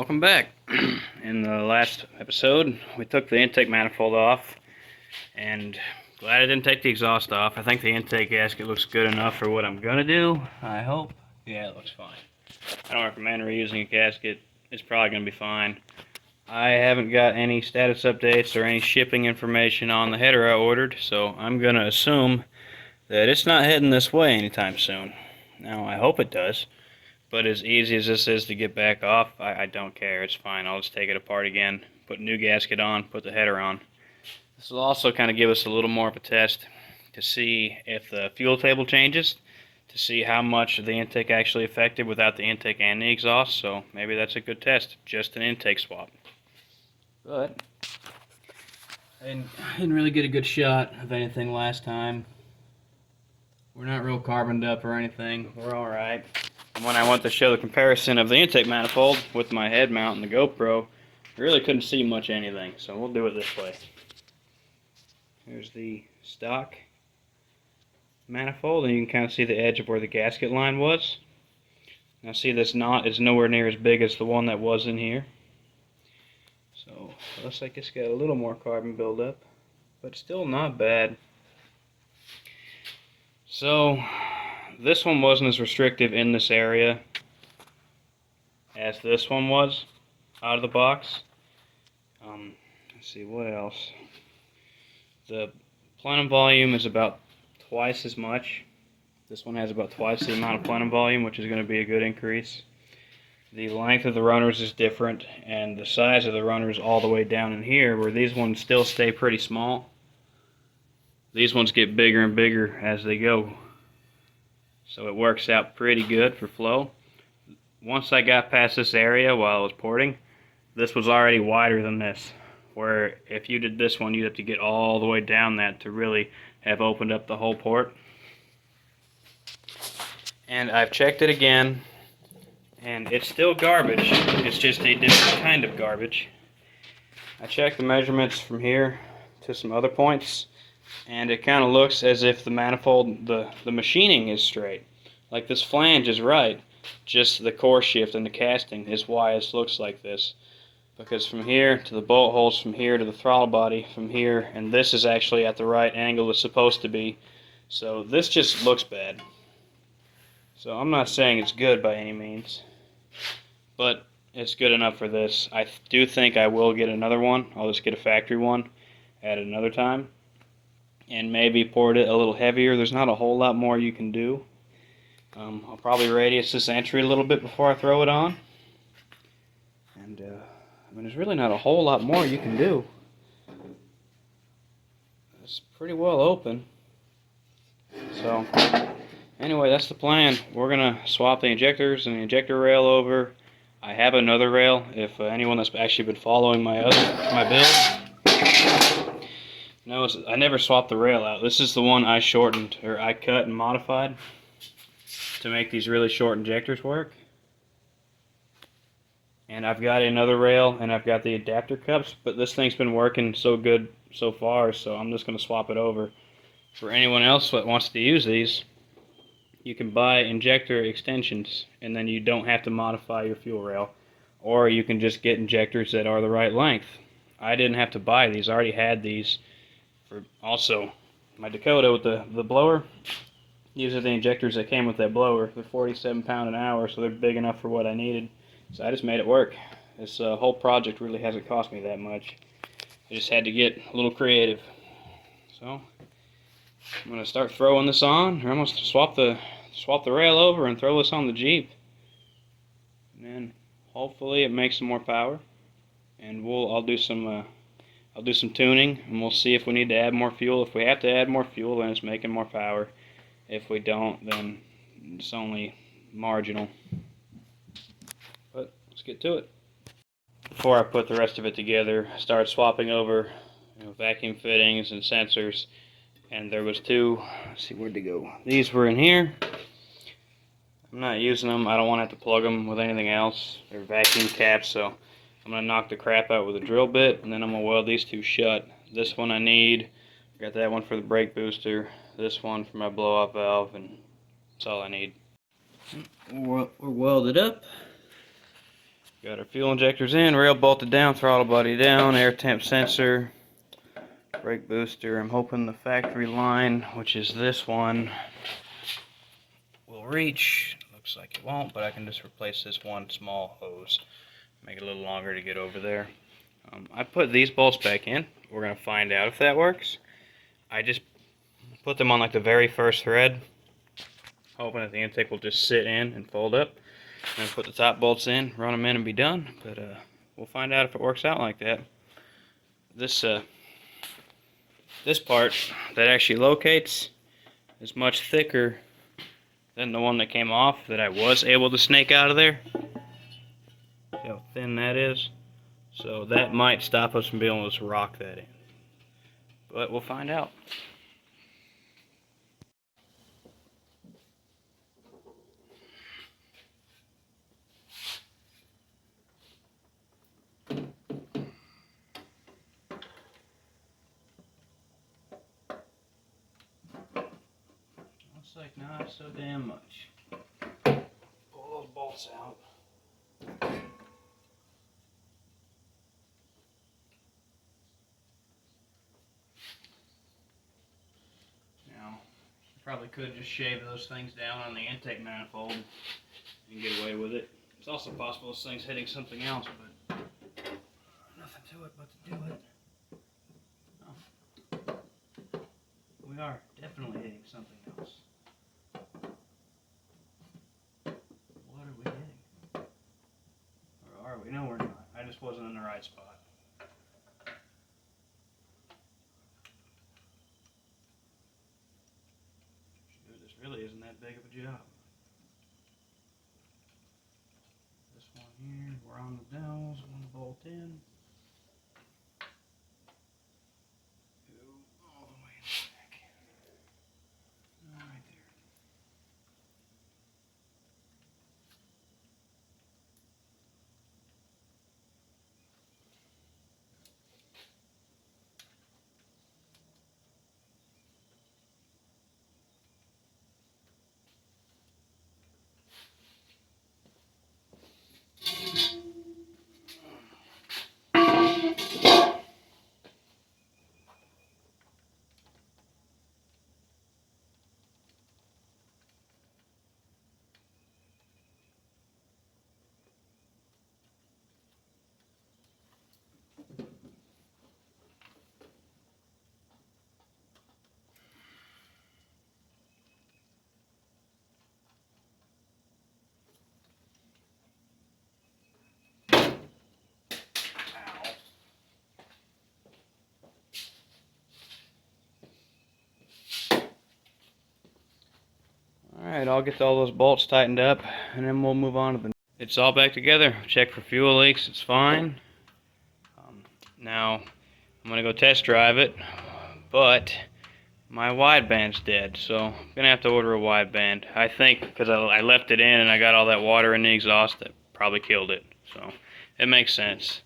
Welcome back. In the last episode, we took the intake manifold off, and glad I didn't take the exhaust off. I think the intake gasket looks good enough for what I'm gonna do. I hope. Yeah, it looks fine. I don't recommend reusing a gasket. It's probably gonna be fine. I haven't got any status updates or any shipping information on the header I ordered, so I'm gonna assume that it's not heading this way anytime soon. Now, I hope it does. But as easy as this is to get back off, I don't care. It's fine. I'll just take it apart again, put a new gasket on, put the header on. This will also kind of give us a little more of a test to see if the fuel table changes, to see how much the intake actually affected without the intake and the exhaust. So maybe that's a good test, just an intake swap. But I didn't really get a good shot of anything last time. We're not real carboned up or anything. We're alright. When I went to show the comparison of the intake manifold with my head mount and the GoPro, I really couldn't see much anything, so we'll do it this way. Here's the stock manifold, and you can kind of see the edge of where the gasket line was. Now see, this knot is nowhere near as big as the one that was in here. So it looks like it's got a little more carbon buildup, but still not bad. So this one wasn't as restrictive in this area as this one was out of the box. Let's see, what else? The plenum volume is about twice as much. This one has about twice the amount of plenum volume, which is going to be a good increase. The length of the runners is different, and the size of the runners all the way down in here, where these ones still stay pretty small. These ones get bigger and bigger as they go. So it works out pretty good for flow. Once I got past this area while I was porting, this was already wider than this. Where if you did this one, you'd have to get all the way down that to really have opened up the whole port. And I've checked it again, and it's still garbage. It's just a different kind of garbage. I checked the measurements from here to some other points, and it kind of looks as if the manifold, the machining is straight. Like this flange is right, just the core shift and the casting is why it looks like this. Because from here to the bolt holes, from here to the throttle body, from here, and this is actually at the right angle it's supposed to be. So this just looks bad. So I'm not saying it's good by any means, but it's good enough for this. I do think I will get another one. I'll just get a factory one at another time, and maybe port it a little heavier. There's not a whole lot more you can do. I'll probably radius this entry a little bit before I throw it on. And I mean, there's really not a whole lot more you can do. It's pretty well open. So anyway, that's the plan. We're gonna swap the injectors and the injector rail over. I have another rail. If anyone that's actually been following my build knows, I never swapped the rail out. This is the one I shortened, or I cut and modified to make these really short injectors work. And I've got another rail, and I've got the adapter cups, but this thing's been working so good so far, so I'm just going to swap it over. For anyone else that wants to use these, you can buy injector extensions, and then you don't have to modify your fuel rail. Or you can just get injectors that are the right length. I didn't have to buy these. I already had these. For also, my Dakota with the blower, these are the injectors that came with that blower. They're 47 pound an hour, so they're big enough for what I needed. So I just made it work. This whole project really hasn't cost me that much. I just had to get a little creative. So I'm going to start throwing this on. I'm going to swap the rail over and throw this on the Jeep. And then hopefully it makes some more power. And I'll do some tuning, and we'll see if we need to add more fuel. If we have to add more fuel, then it's making more power. If we don't, then it's only marginal. But let's get to it. Before I put the rest of it together, I started swapping over vacuum fittings and sensors. And there was two. Let's see, where'd they go? These were in here. I'm not using them. I don't want to have to plug them with anything else. They're vacuum caps, so I'm going to knock the crap out with a drill bit, and then I'm going to weld these two shut. This one I need. I got that one for the brake booster. This one for my blow-off valve, and that's all I need. We're welded up. Got our fuel injectors in, rail bolted down, throttle body down, air temp sensor, brake booster. I'm hoping the factory line, which is this one, will reach. Looks like it won't, but I can just replace this one small hose. Make it a little longer to get over there. I put these bolts back in. We're going to find out if that works. I just put them on like the very first thread, hoping that the intake will just sit in and fold up. And put the top bolts in, run them in, and be done. But we'll find out if it works out like that. This part that actually locates is much thicker than the one that came off that I was able to snake out of there. See how thin that is? So that might stop us from being able to rock that in. But we'll find out. Looks like not so damn much. Pull those bolts out. Now, you probably could just shave those things down on the intake manifold and get away with it. It's also possible this thing's hitting something else, but nothing to it but to do it. Oh. We are definitely hitting something else. What are we hitting? Or are we? No, we're not. I just wasn't in the right spot. This really isn't that big of a job. This one here, we're on the dowels, one bolt in. Go all the way in the back. All right there. Alright, I'll get all those bolts tightened up and then we'll move on to the... It's all back together. Check for fuel leaks, it's fine. Now, I'm going to go test drive it, but my wideband's dead, so I'm going to have to order a wideband. I think because I left it in and I got all that water in the exhaust, that probably killed it. So, it makes sense.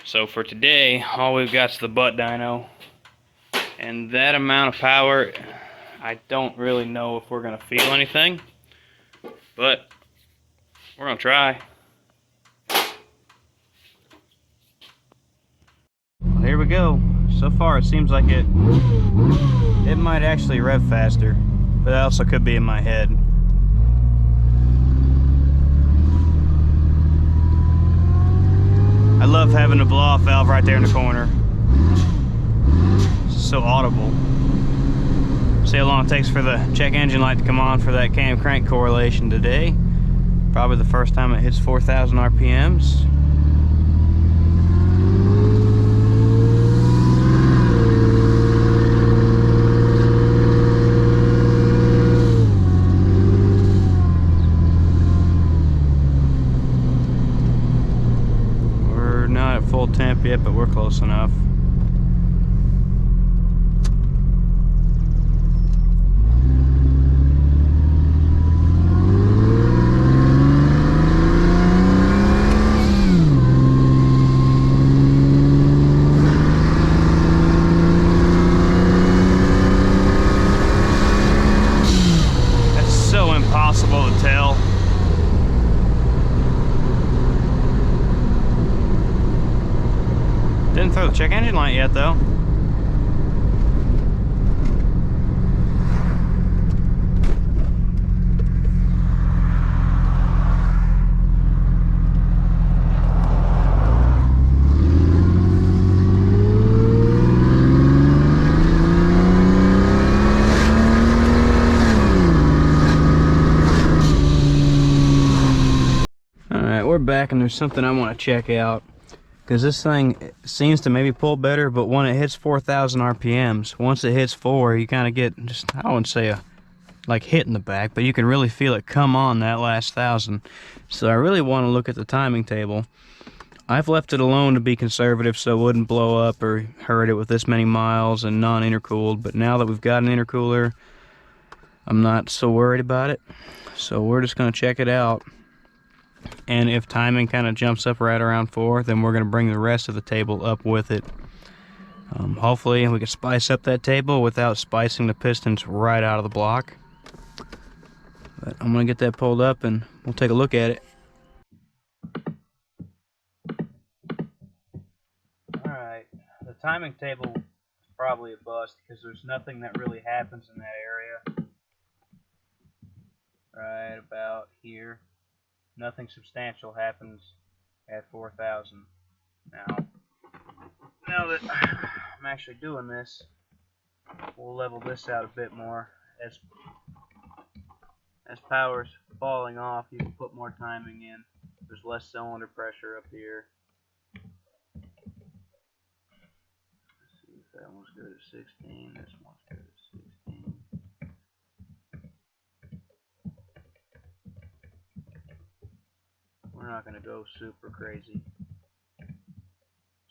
So for today, all we've got is the butt dyno. And that amount of power, I don't really know if we're going to feel anything, but we're going to try. Well, here we go. So far it seems like it might actually rev faster, but that also could be in my head. I love having the blow-off valve right there in the corner. It's so audible. See how long it takes for the check engine light to come on for that cam crank correlation today. Probably the first time it hits 4,000 RPMs. We're not at full temp yet, but we're close enough. Impossible to tell. didn't throw the check engine light yet, though. Alright, we're back and there's something I want to check out. Because this thing seems to maybe pull better, but when it hits 4,000 RPMs, once it hits 4, you kind of get just, I wouldn't say a like hit in the back, but you can really feel it come on that last 1,000. So I really want to look at the timing table. I've left it alone to be conservative so it wouldn't blow up or hurt it with this many miles and non-intercooled, but now that we've got an intercooler, I'm not so worried about it. So we're just going to check it out. And if timing kind of jumps up right around 4, then we're going to bring the rest of the table up with it. Hopefully we can spice up that table without spicing the pistons right out of the block. But I'm going to get that pulled up and we'll take a look at it. Alright, the timing table is probably a bust because there's nothing that really happens in that area. Right about here. Nothing substantial happens at 4,000. Now that I'm actually doing this, we'll level this out a bit more. As power's falling off, you can put more timing in. There's less cylinder pressure up here. Let's see if that one's good at 16. This one's good at 16. We're not going to go super crazy,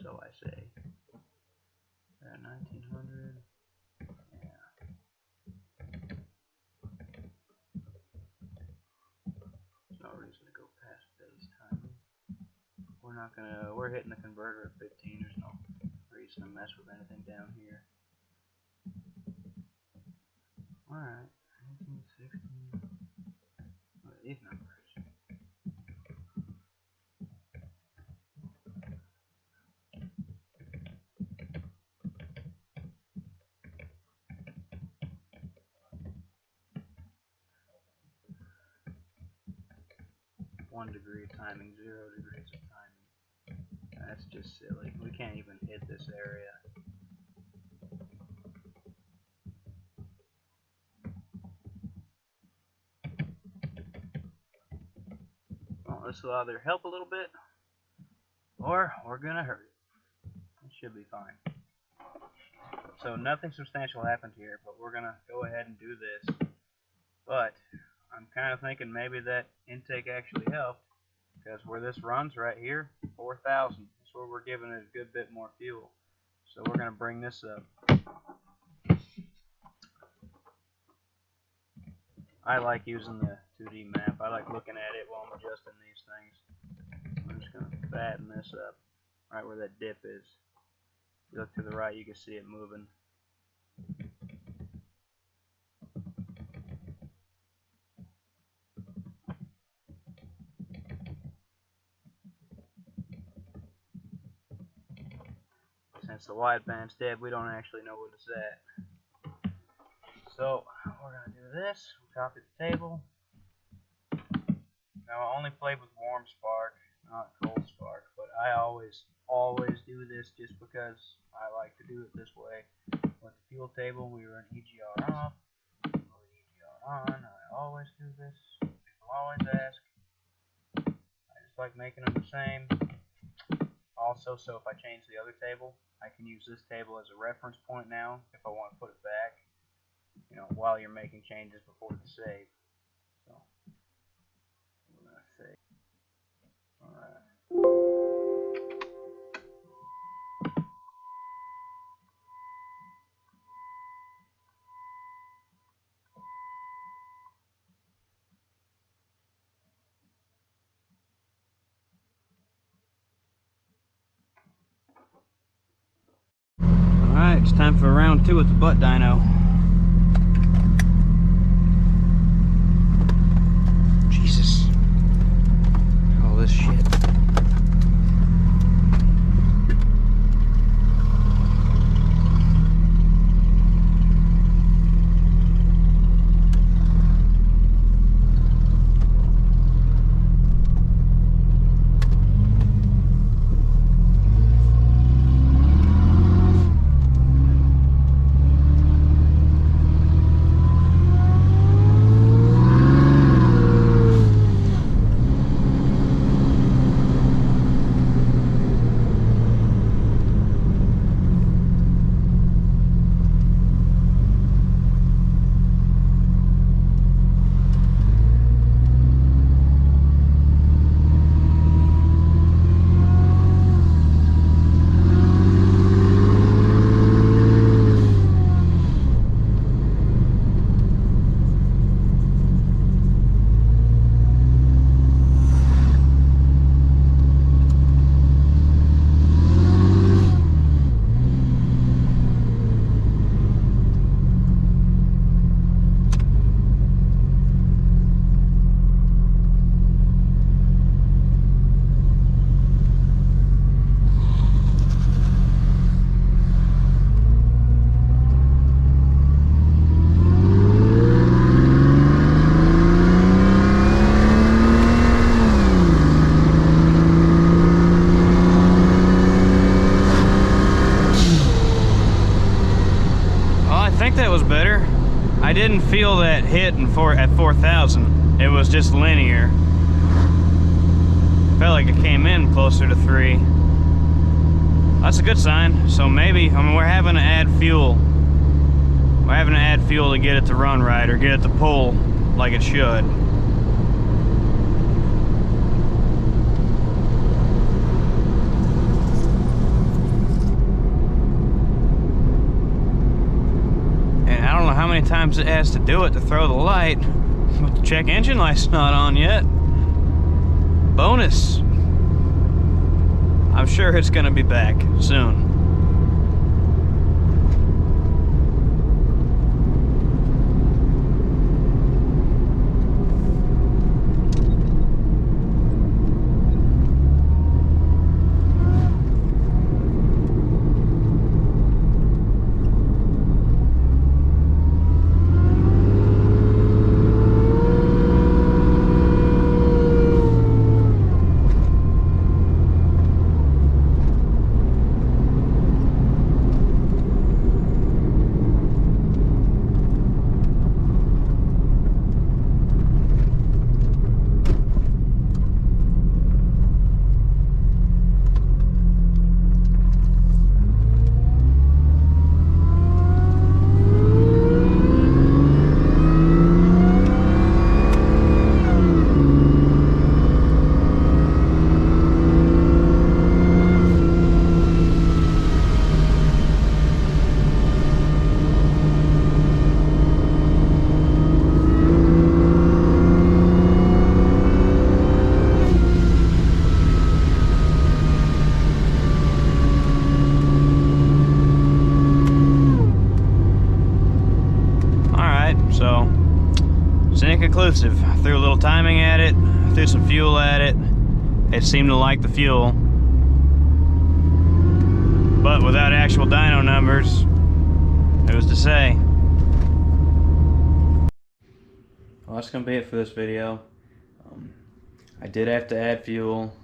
so I say. At 1900, yeah. There's no reason to go past base timing. We're hitting the converter at 15. There's no reason to mess with anything down here. Alright, 1916. What are these numbers? One degree of timing, 0 degrees of timing. That's just silly. We can't even hit this area. Well, this will either help a little bit, or we're gonna hurt it. It should be fine. So nothing substantial happened here, but we're gonna go ahead and do this. But I'm kind of thinking maybe that intake actually helped, because where this runs right here, 4,000, that's where we're giving it a good bit more fuel. So we're gonna bring this up. I like using the 2D map. I like looking at it while I'm adjusting these things. I'm just going to fatten this up right where that dip is. If you look to the right, you can see it moving. Since the wideband's dead, we don't actually know what it's at. So we're going to do this. We'll copy the table. Now I only played with warm spark, not cold spark, but I always do this just because I like to do it this way. With the fuel table, we run EGR off, EGR on. I always do this. People always ask. I just like making them the same. Also, so if I change the other table, I can use this table as a reference point now if I want to put it back, you know, while you're making changes before the save. So we're gonna save. All right. Alright, it's time for round 2 with the butt dyno. Jesus. All this shit. didn't feel that hit at 4,000. It was just linear. Felt like it came in closer to 3. That's a good sign. So maybe, I mean, we're having to add fuel. We're having to add fuel to get it to run right, or get it to pull like it should. And I don't know how many times it has to do it to throw the light, but the check engine light's not on yet. Bonus. I'm sure it's gonna be back soon. So, it's inconclusive. I threw a little timing at it, threw some fuel at it. It seemed to like the fuel. But without actual dyno numbers, who's to say? Well, that's going to be it for this video. I did have to add fuel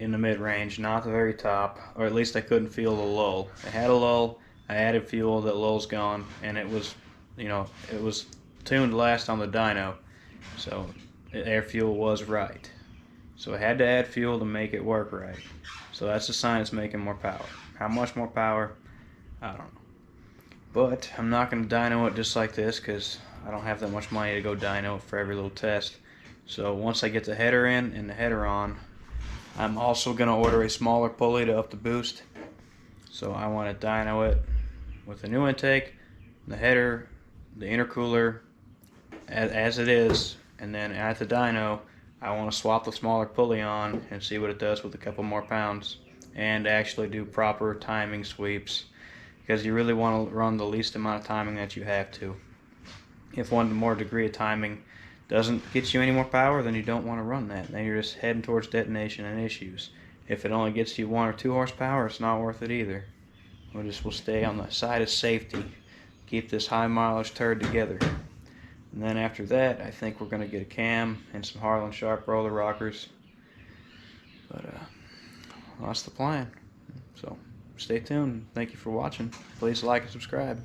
in the mid-range, not the very top, or at least I couldn't feel the lull. It had a lull, I added fuel, that lull's gone, and it was, you know, it was tuned to last on the dyno, so air fuel was right. So I had to add fuel to make it work right. So that's a sign it's making more power. How much more power? I don't know. But I'm not going to dyno it just like this, because I don't have that much money to go dyno it for every little test. So once I get the header in and the header on, I'm also going to order a smaller pulley to up the boost. So I want to dyno it with the new intake, the header, the intercooler as it is, and then at the dyno I want to swap the smaller pulley on and see what it does with a couple more pounds, and actually do proper timing sweeps, because you really want to run the least amount of timing that you have to. If one more degree of timing doesn't get you any more power, then you don't want to run that. Then you're just heading towards detonation and issues. If it only gets you 1 or 2 horsepower, it's not worth it either. We'll stay on the side of safety. Keep this high mileage turd together. And then after that, I think we're going to get a cam and some Harlan Sharp roller rockers. But that's the plan. So stay tuned. Thank you for watching. Please like and subscribe.